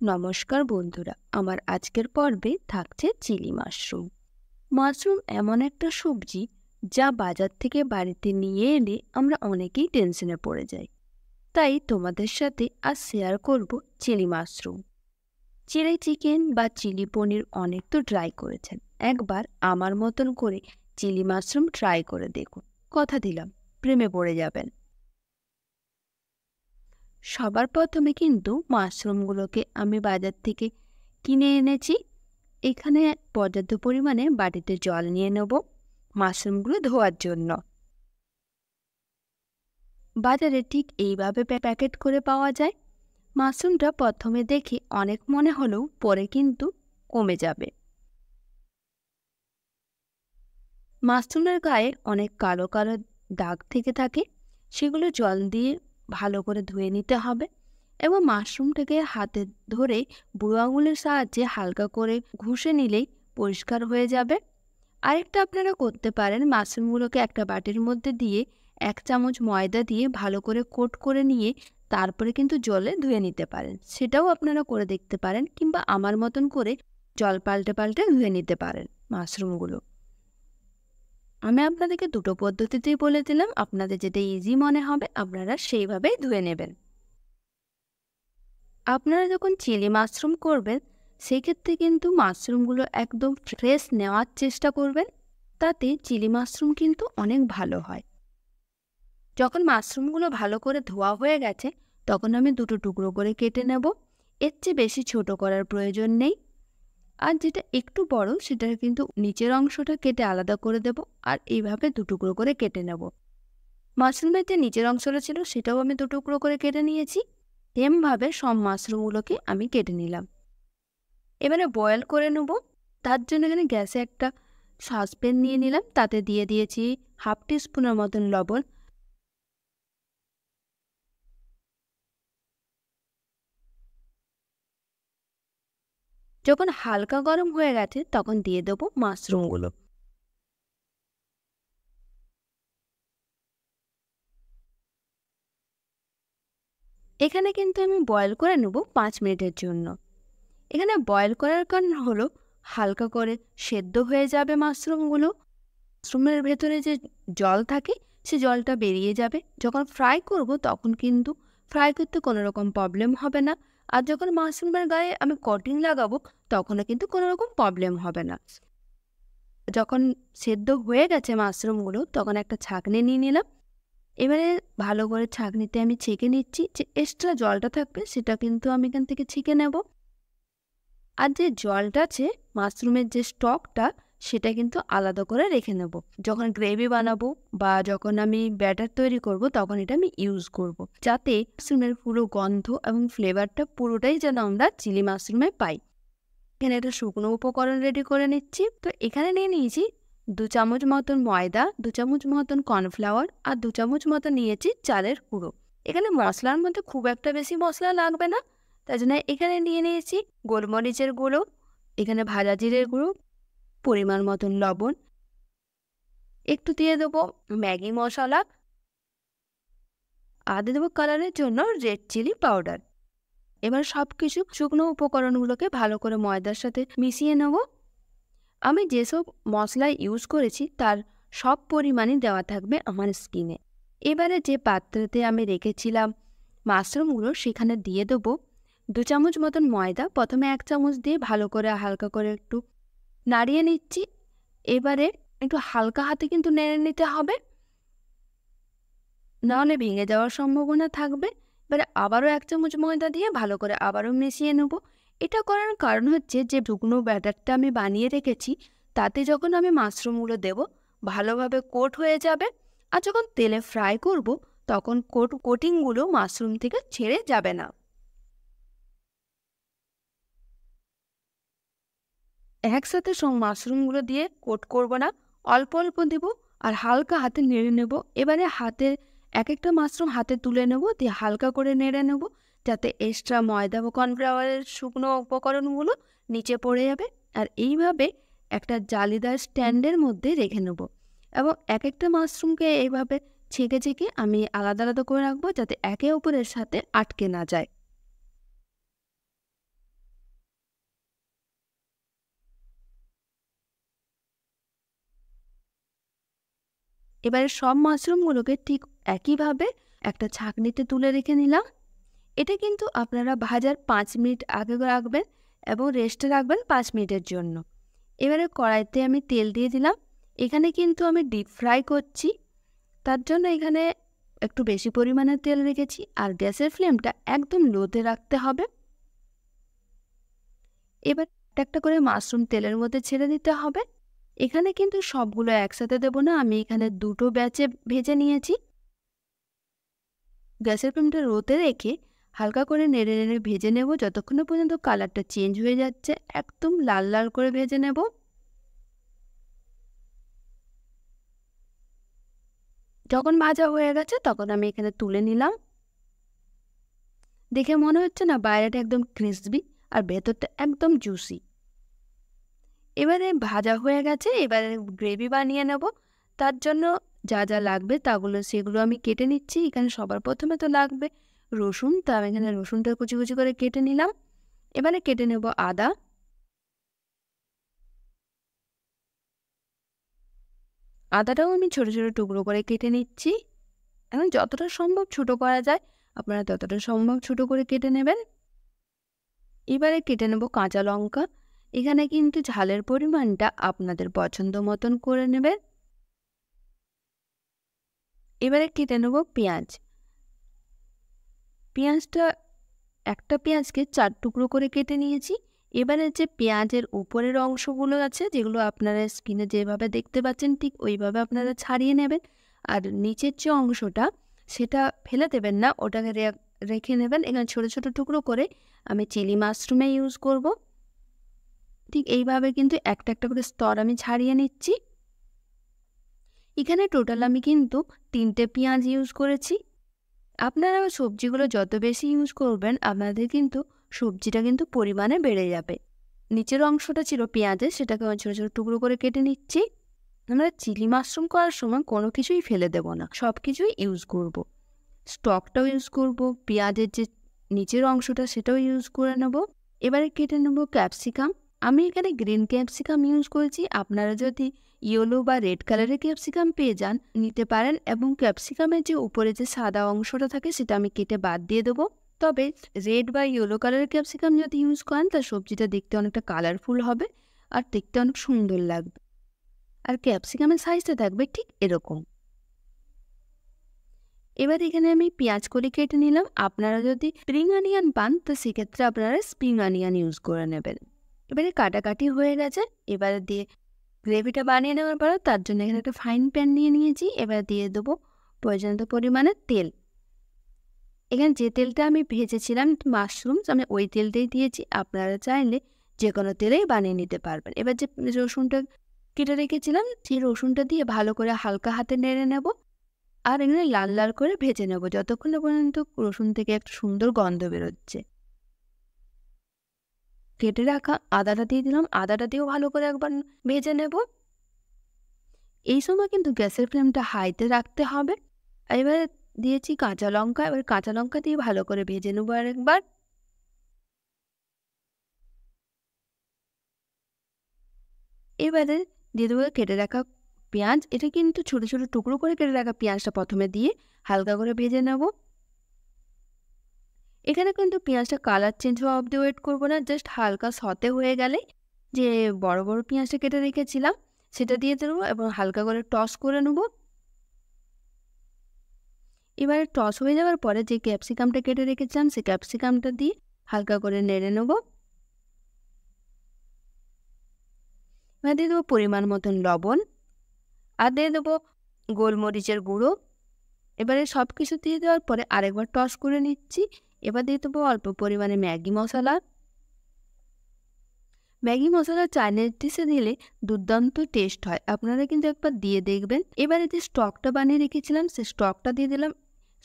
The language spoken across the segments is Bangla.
নমস্কার বন্ধুরা, আমার আজকের পর্বে থাকছে চিলি মাশরুম। মাশরুম এমন একটা সবজি যা বাজার থেকে বাড়িতে নিয়ে এলে আমরা অনেকেই টেনশনে পড়ে যাই। তাই তোমাদের সাথে আজ শেয়ার করব চিলি মাশরুম। চিলি চিকেন বা চিলি পনির অনেক তো ট্রাই করেছেন, একবার আমার মতন করে চিলি মাশরুম ট্রাই করে দেখুন। কথা দিলাম, প্রেমে পড়ে যাবেন। সবার প্রথমে কিন্তু মাশরুমগুলোকে আমি বাজার থেকে কিনে এনেছি। এখানে পর্যাপ্ত পরিমাণে বাটিতে জল নিয়ে নেব মাশরুমগুলো ধোয়ার জন্য। বাজারে ঠিক এইভাবে প্যাকেট করে পাওয়া যায়। মাশরুমটা প্রথমে দেখে অনেক মনে হলেও পরে কিন্তু কমে যাবে। মাশরুমের গায়ে অনেক কালো কালো দাগ থেকে থাকে, সেগুলো জল দিয়ে ভালো করে ধুয়ে নিতে হবে এবং মাশরুমটাকে হাতে ধরে বুড়ো আঙুলের সাহায্যে হালকা করে ঘষে নিলেই পরিষ্কার হয়ে যাবে। আরেকটা আপনারা করতে পারেন, মাশরুমগুলোকে একটা বাটির মধ্যে দিয়ে 1 চামচ ময়দা দিয়ে ভালো করে কোট করে নিয়ে তারপরে কিন্তু জলে ধুয়ে নিতে পারেন। সেটাও আপনারা করে দেখতে পারেন, কিংবা আমার মতন করে জল পাল্টে পাল্টে ধুয়ে নিতে পারেন মাশরুমগুলো। আমি আপনাদেরকে দুটো পদ্ধতিতেই বলে দিলাম, আপনাদের যেটা ইজি মনে হবে আপনারা সেইভাবেই ধুয়ে নেবেন। আপনারা যখন চিলি মাশরুম করবেন সেক্ষেত্রে কিন্তু মাশরুমগুলো একদম ফ্রেশ নেওয়ার চেষ্টা করবেন, তাতে চিলি মাশরুম কিন্তু অনেক ভালো হয়। যখন মাশরুমগুলো ভালো করে ধোয়া হয়ে গেছে তখন আমি দুটো টুকরো করে কেটে নেব। এর চেয়ে বেশি ছোট করার প্রয়োজন নেই। আর যেটা একটু বড় সেটা কিন্তু নিচের অংশটা কেটে আলাদা করে দেব, আর এইভাবে দুটুকরো করে কেটে নেব। মাশরুমের যে নিচের অংশটা ছিল সেটাও আমি দুটুকরো করে কেটে নিয়েছি। সেমভাবে সব মাশরুমগুলোকে আমি কেটে নিলাম। এবারে বয়েল করে নেব। তার জন্য এখানে গ্যাসে একটা সসপ্যান নিয়ে নিলাম, তাতে দিয়ে দিয়েছি 1/2 টিস্পুনের মতন লবণ। যখন হালকা গরম হয়ে গেছে তখন দিয়ে দেবো মাশরুমগুলো। এখানে কিন্তু আমি বয়েল করে নেব 5 মিনিটের জন্য। এখানে বয়েল করার কারণ হলো হালকা করে সেদ্ধ হয়ে যাবে মাশরুমগুলো। মাশরুমের ভেতরে যে জল থাকে সে জলটা বেরিয়ে যাবে। যখন ফ্রাই করব তখন কিন্তু ফ্রাই করতে কোনো রকম প্রবলেম হবে না। আর যখন মাশরুমের গায়ে আমি কোটিং লাগাবো তখনও কিন্তু কোনো রকম প্রবলেম হবে না। যখন সেদ্ধ হয়ে গেছে মাশরুমগুলো তখন একটা ছাঁকনি নিয়ে নিলাম। এবারে ভালো করে ছাঁকনিতে আমি ছেঁকে নিচ্ছি, যে এক্সট্রা জলটা থাকবে সেটা কিন্তু আমি এখান থেকে ছেঁকে নেব। আর যে জলটা আছে মাশরুমের যে স্টকটা সেটা কিন্তু আলাদা করে রেখে নেব। যখন গ্রেভি বানাবো বা যখন আমি ব্যাটার তৈরি করব তখন এটা আমি ইউজ করব, যাতে মাশরুমের পুরো গন্ধ এবং ফ্লেভারটা পুরোটাই যেন আমরা চিলি মাশরুমে পাই। এখানে একটা শুকনো উপকরণ রেডি করে নিচ্ছি। তো এখানে নিয়ে নিয়েছি 2 চামচ মতন ময়দা, 2 চামচ মতন কর্নফ্লাওয়ার আর 2 চামচ মতন নিয়েছি চালের গুঁড়ো। এখানে মশলার মধ্যে খুব একটা বেশি মশলা লাগবে না, তাই জন্য এখানে নিয়ে নিয়েছি গোলমরিচের গুঁড়ো, এখানে ভাজা জিরের গুঁড়ো, পরিমাণ মতন লবণ, একটু দিয়ে দেবো ম্যাগি মশলা, আর দিয়ে দেবো কালারের জন্য রেড চিলি পাউডার। এবার সব কিছু শুকনো উপকরণগুলোকে ভালো করে ময়দার সাথে মিশিয়ে নেব। আমি যেসব মশলা ইউজ করেছি তার সব পরিমাণই দেওয়া থাকবে আমার স্কিনে। এবারে যে পাত্রতে আমি রেখেছিলাম মাশরুমগুলো সেখানে দিয়ে দেবো 2 চামচ মতন ময়দা। প্রথমে 1 চামচ দিয়ে ভালো করে হালকা করে একটু নাড়িয়ে নিচ্ছি। এবারে একটু হালকা হাতে কিন্তু নেড়ে নিতে হবে, নাহলে ভেঙে যাওয়ার সম্ভাবনা থাকবে। এবারে আবারও 1 চামচ ময়দা দিয়ে ভালো করে আবারও মিশিয়ে নেব। এটা করার কারণ হচ্ছে যে শুকনো ব্যাটারটা আমি বানিয়ে রেখেছি তাতে যখন আমি মাশরুমগুলো দেব ভালোভাবে কোট হয়ে যাবে। আর যখন তেলে ফ্রাই করব তখন কোটিংগুলো মাশরুম থেকে ছেড়ে যাবে না। একসাথে সব মাশরুমগুলো দিয়ে কোট করব না, অল্প অল্প দেব আর হালকা হাতে নেড়ে নেব। এবারে হাতে এক একটা মাশরুম হাতে তুলে নেব, দিয়ে হালকা করে নেড়ে নেব, যাতে এক্সট্রা ময়দা বা কর্নফ্লাওয়ারের শুকনো উপকরণগুলো নিচে পড়ে যাবে। আর এইভাবে একটা জালিদার স্ট্যান্ডের মধ্যে রেখে নেব এবং এক একটা মাশরুমকে এইভাবে ছেঁকে ছেঁকে আমি আলাদা আলাদা করে রাখবো, যাতে একে অপরের সাথে আটকে না যায়। এবারে সব মাশরুমগুলোকে ঠিক একইভাবে একটা ছাঁকনিতে তুলে রেখে নিলাম। এটা কিন্তু আপনারা ভাজার 5 মিনিট আগে রাখবেন এবং রেস্টে রাখবেন 5 মিনিটের জন্য। এবারে কড়াইতে আমি তেল দিয়ে দিলাম। এখানে কিন্তু আমি ডিপ ফ্রাই করছি, তার জন্য এখানে একটু বেশি পরিমাণে তেল রেখেছি। আর গ্যাসের ফ্লেমটা একদম লোতে রাখতে হবে। এবার একটা একটা করে মাশরুম তেলের মধ্যে ছেড়ে দিতে হবে। এখানে কিন্তু সবগুলো একসাথে দেবো না, আমি এখানে দুটো ব্যাচে ভেজে নিয়েছি। গ্যাসের ফ্লেমটা লোতে রেখে হালকা করে নেড়ে নেড়ে ভেজে নেব যতক্ষণ না পর্যন্ত কালারটা চেঞ্জ হয়ে যাচ্ছে। একদম লাল লাল করে ভেজে নেব। যখন ভাজা হয়ে গেছে তখন আমি এখানে তুলে নিলাম। দেখে মনে হচ্ছে না বাইরেটা একদম ক্রিসপি আর ভেতরটা একদম জুসি। এবারে ভাজা হয়ে গেছে, এবারে গ্রেভি বানিয়ে নেব। তার জন্য যা যা লাগবে সেগুলো আমি কেটে নিচ্ছি। এখানে সবার প্রথমে তো লাগবে রসুন, তো আমি এখানে রসুনটা কুচি কুচি করে কেটে নিলাম। এবারে কেটে নেব আদা, আদাটাও আমি ছোট ছোট টুকরো করে কেটে নিচ্ছি। এখন যতটা সম্ভব ছোট করা যায় আপনারা ততটা সম্ভব ছোট করে কেটে নেবেন। এবারে কেটে নেব কাঁচা লঙ্কা। এখানে কিন্তু ঝালের পরিমাণটা আপনাদের পছন্দ মতন করে নেবেন। এবারে কেটে নেব পেঁয়াজ। পেঁয়াজটা একটা পেঁয়াজকে 4 টুকরো করে কেটে নিয়েছি। এবারে যে পেঁয়াজের উপরের অংশগুলো আছে, যেগুলো আপনারা স্ক্রিনে যেভাবে দেখতে পাচ্ছেন ঠিক ওইভাবে আপনারা ছাড়িয়ে নেবেন। আর নিচের যে অংশটা সেটা ফেলে দেবেন না, ওটাকে রেখে নেবেন। এখানে ছোট ছোট টুকরো করে আমি চিলি মাশরুমে ইউজ করব। ঠিক এইভাবে কিন্তু একটা একটা করে স্তর আমি ছাড়িয়ে নিচ্ছি। এখানে টোটাল আমি কিন্তু 3টে পেঁয়াজ ইউজ করেছি। আপনারা সবজিগুলো যত বেশি ইউজ করবেন আপনাদের কিন্তু সবজিটা কিন্তু পরিমাণে বেড়ে যাবে। নিচের অংশটা ছিল পেঁয়াজের, সেটাকে আমি ছোটো ছোটো টুকরো করে কেটে নিচ্ছি। আমরা চিলি মাশরুম করার সময় কোনো কিছুই ফেলে দেব না, সব কিছুই ইউজ করব। স্টকটাও ইউজ করব, পেঁয়াজের যে নিচের অংশটা সেটাও ইউজ করে নেব। এবারে কেটে নেব ক্যাপসিকাম। আমি এখানে গ্রিন ক্যাপসিকাম ইউজ করেছি। আপনারা যদি ইয়েলো বা রেড কালারের ক্যাপসিকাম পেয়ে যান নিতে পারেন। এবং ক্যাপসিকামের যে উপরে যে সাদা অংশটা থাকে সেটা আমি কেটে বাদ দিয়ে দেবো। তবে রেড বা ইয়েলো কালারের ক্যাপসিকাম যদি ইউজ করেন তার সবজিটা দেখতে অনেকটা কালারফুল হবে আর দেখতে অনেক সুন্দর লাগবে। আর ক্যাপসিকামের সাইজটা থাকবে ঠিক এরকম। এবার এখানে আমি পেঁয়াজ করে কেটে নিলাম। আপনারা যদি স্প্রিং অনিয়ন পান তো সেক্ষেত্রে আপনারা স্প্রিং অনিয়ন ইউজ করে নেবেন। এবারে কাটাকাটি হয়ে গেছে। এবারে দিয়ে গ্রেভিটা বানিয়ে নেওয়ার পর তার জন্য এখানে একটা ফ্রাইং প্যান নিয়ে নিয়েছি। এবার দিয়ে দেবো পর্যাপ্ত পরিমাণে তেল। এখানে যে তেলটা আমি ভেজেছিলাম মাশরুমস, আমি ওই তেলটাই দিয়েছি। আপনারা চাইলে যে কোনো তেলেই বানিয়ে নিতে পারবেন। এবার যে রসুনটা কেটে রেখেছিলাম সেই রসুনটা দিয়ে ভালো করে হালকা হাতে নেড়ে নেব। আর এখানে লাল লাল করে ভেজে নেব যতক্ষণ না পর্যন্ত রসুন থেকে একটা সুন্দর গন্ধ বেরোচ্ছে। কেটে রাখা আদাটা দিয়ে দিলাম, আদাটা দিয়েও ভালো করে একবার ভেজে নেব। এই সময় কিন্তু গ্যাসের ফ্লেমটা হাইতে রাখতে হবে। এবারে দিয়েছি কাঁচা লঙ্কা, এবার কাঁচা লঙ্কা দিয়ে ভালো করে ভেজে নেবো আরেকবার। এবারে দিয়ে দেবো কেটে রাখা পেঁয়াজ। এটা কিন্তু ছোটো ছোটো টুকরো করে কেটে রাখা পেঁয়াজটা প্রথমে দিয়ে হালকা করে ভেজে নেব। এখানে কিন্তু পেঁয়াজটা কালার চেঞ্জ হওয়া অবধি ওয়েট করবো না, জাস্ট হালকা সতে হয়ে গেলে যে বড় বড় পেঁয়াজটা কেটে রেখেছিলাম সেটা দিয়ে দেবো এবং হালকা করে টস করে নেব। এবারে টস হয়ে যাওয়ার পরে যে ক্যাপসিকামটা কেটে রেখেছিলাম সেই ক্যাপসিকামটা দিয়ে হালকা করে নেড়ে নেব। এবার দিয়ে দেবো পরিমাণ মতন লবণ আর দিয়ে দেবো গোলমরিচের গুঁড়ো। এবারে সব কিছু দিয়ে দেওয়ার পরে আরেকবার টস করে নিচ্ছি। এবার দিয়ে দেবো অল্প পরিমাণে ম্যাগি মশলা। ম্যাগি মশলা চাইনিজ ডিশে দিলে দুর্দান্ত টেস্ট হয়, আপনারা কিন্তু একবার দিয়ে দেখবেন। এবারে যে স্টকটা বানিয়ে রেখেছিলাম সেই স্টকটা দিয়ে দিলাম।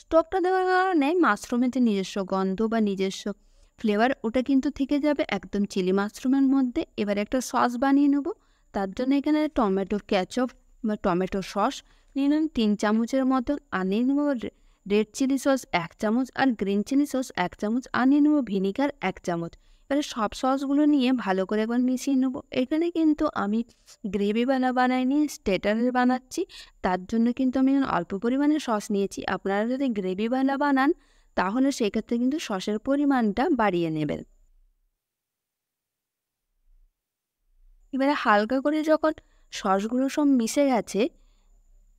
স্টকটা দেওয়ার কারণে মাশরুমের যে নিজস্ব গন্ধ বা নিজস্ব ফ্লেভার ওটা কিন্তু থেকে যাবে একদম চিলি মাশরুমের মধ্যে। এবার একটা সস বানিয়ে নেব। তার জন্য এখানে টমেটো ক্যাচপ বা টমেটো সস নিয়ে নিন 3 চামচের মতন। আর নিয়ে নেব রেড চিলি সস 1 চামচ আর গ্রিন চিলি সস 1 চামচ। আর নিয়ে নেব ভিনিগার 1 চামচ। এবারে সব সসগুলো নিয়ে ভালো করে একবার মিশিয়ে নেবো। এখানে কিন্তু আমি গ্রেভিওয়ালা বানাইনি, স্টার্টারের বানাচ্ছি। তার জন্য কিন্তু আমি অল্প পরিমাণে সস নিয়েছি। আপনারা যদি গ্রেভিওয়ালা বানান তাহলে সেক্ষেত্রে কিন্তু সসের পরিমাণটা বাড়িয়ে নেবেন। এবারে হালকা করে যখন সসগুলো সব মিশে গেছে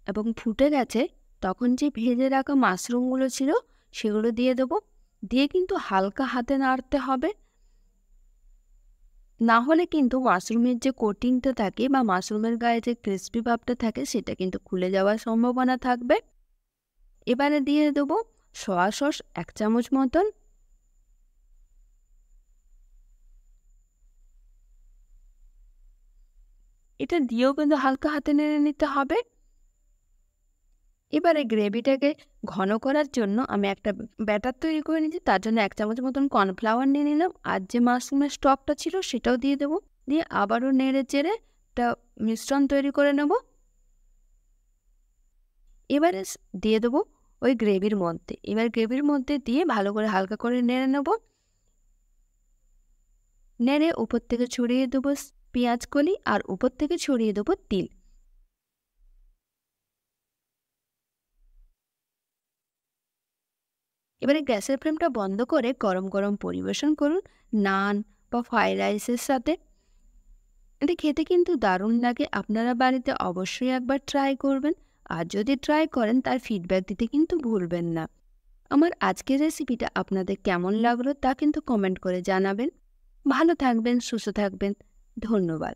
এবং ফুটে গেছে, তখন যে ভেজে রাখা মাশরুমগুলো ছিল সেগুলো দিয়ে দেবো। দিয়ে কিন্তু হালকা হাতে নাড়তে হবে, না হলে কিন্তু মাশরুমের যে কোটিংটা থাকে বা মাশরুমের গায়ে যে ক্রিস্পি ভাবটা থাকে সেটা কিন্তু খুলে যাওয়ার সম্ভাবনা থাকবে। এবারে দিয়ে দেবো সয়া সস 1 চামচ মতন। এটা দিয়েও কিন্তু হালকা হাতে নেড়ে নিতে হবে। এবারে গ্রেভিটাকে ঘন করার জন্য আমি একটা ব্যাটার তৈরি করে নিয়েছি। তার জন্য 1 চামচ মতন কর্নফ্লাওয়ার নিয়ে নিলাম। আর যে মাশরুমের স্টকটা ছিল সেটাও দিয়ে দেবো। দিয়ে আবারও নেড়ে চেড়ে একটা মিশ্রণ তৈরি করে নেব। এবারে দিয়ে দেবো ওই গ্রেভির মধ্যে। এবার গ্রেভির মধ্যে দিয়ে ভালো করে হালকা করে নেড়ে নেব। নেড়ে উপর থেকে ছড়িয়ে দেবো পেঁয়াজ কলি আর উপর থেকে ছড়িয়ে দেবো তিল। এবারে গ্যাসের ফ্লেমটা বন্ধ করে গরম গরম পরিবেশন করুন নান বা ফ্রাইড রাইসের সাথে। এটা খেতে কিন্তু দারুণ লাগে। আপনারা বাড়িতে অবশ্যই একবার ট্রাই করবেন। আর যদি ট্রাই করেন তার ফিডব্যাক দিতে কিন্তু ভুলবেন না। আমার আজকের রেসিপিটা আপনাদের কেমন লাগলো তা কিন্তু কমেন্ট করে জানাবেন। ভালো থাকবেন, সুস্থ থাকবেন। ধন্যবাদ।